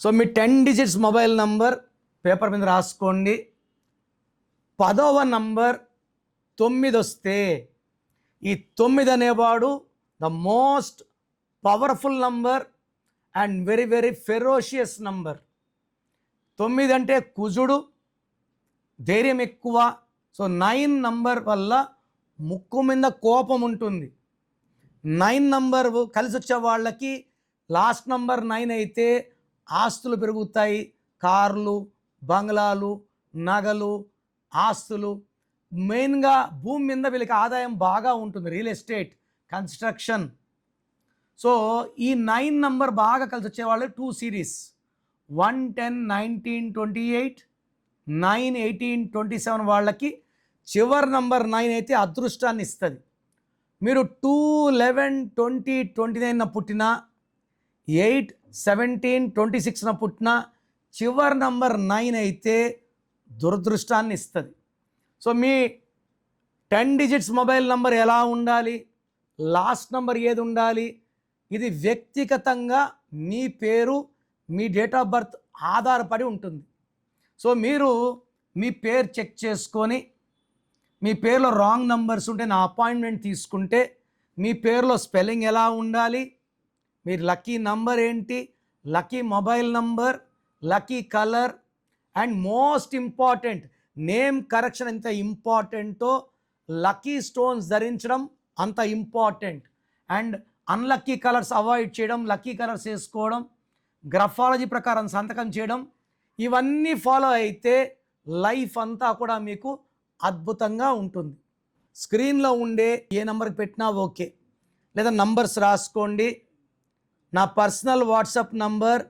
So మీ 10 digits mobile number paper మీద రాసుకోండి. 10వ నంబర్ 9 వస్తే ఈ 9 అనేవాడు the most powerful number and very very ferocious number. 9 అంటే కుజుడు, ధైర్యం ఎక్కువ. సో 9 నంబర్ వల్ల ముక్కు మీద కోపం ఉంటుంది. 9 నంబర్ కలిసి వచ్చే వాళ్ళకి లాస్ట్ నంబర్ 9 అయితే ఆస్తులు పెరుగుతాయి. కార్లు, బంగ్లాలు, నగలు, ఆస్తులు. మెయిన్గా భూమి మీద వీళ్ళకి ఆదాయం బాగా ఉంటుంది, రియల్ ఎస్టేట్, కన్స్ట్రక్షన్. సో ఈ 9 నంబర్ బాగా కలిసి వచ్చేవాళ్ళు 2 సిరీస్ 1, 10, 19, 28, 9, 18, 27 వాళ్ళకి చివరి నంబర్ 9 అయితే అదృష్టాన్ని ఇస్తుంది. మీరు 2, 11, 20, 29 పుట్టిన, 8, 17, 26 పుట్టిన చివరి నంబర్ 9 అయితే దురదృష్టాన్ని ఇస్తుంది. సో మీ 10 డిజిట్స్ మొబైల్ నంబర్ ఎలా ఉండాలి, లాస్ట్ నంబర్ ఏది ఉండాలి, ఇది వ్యక్తిగతంగా మీ పేరు, మీ డేట్ ఆఫ్ బర్త్ ఆధారపడి ఉంటుంది. సో మీరు మీ పేరు చెక్ చేసుకొని మీ పేరులో రాంగ్ నంబర్స్ ఉంటే నా అపాయింట్మెంట్ తీసుకుంటే మీ పేరులో స్పెల్లింగ్ ఎలా ఉండాలి, మీరు లక్కీ నంబర్ ఏంటి, lucky mobile number, lucky colour and most important name correction ఎంత ఇంపార్టెంటో లక్కీ స్టోన్స్ ధరించడం అంత important. And unlucky colours avoid చేయడం, లక్కీ కలర్స్ వేసుకోవడం, గ్రఫాలజీ ప్రకారం సంతకం చేయడం, ఇవన్నీ ఫాలో అయితే లైఫ్ అంతా కూడా మీకు అద్భుతంగా ఉంటుంది. స్క్రీన్లో ఉండే ఏ నెంబర్కి పెట్టినా ఓకే, లేదా నంబర్స్ రాసుకోండి. నా personal WhatsApp number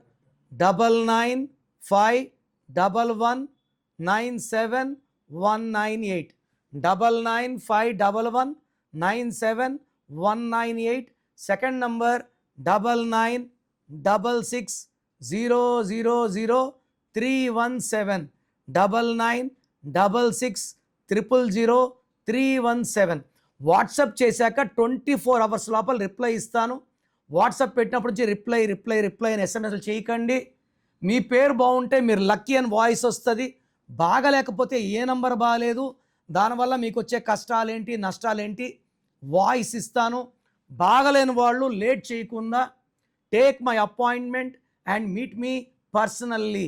9951197198 9951197198. Second number 9966000317 9966000317. WhatsApp చేశాక 24 అవర్స్ లోపల రిప్లై ఇస్తాను. వాట్సాప్ పెట్టినప్పటి నుంచి రిప్లై అని ఎస్ఎంఎస్లు చేయకండి. మీ పేరు బాగుంటే మీరు లక్కీ అని వాయిస్ వస్తుంది, బాగలేకపోతే ఏ నంబర్ బాగాలేదు, దానివల్ల మీకు వచ్చే కష్టాలేంటి నష్టాలేంటి వాయిస్ ఇస్తాను. బాగలేని వాళ్ళు లేట్ చేయకుండా take my appointment and meet me personally.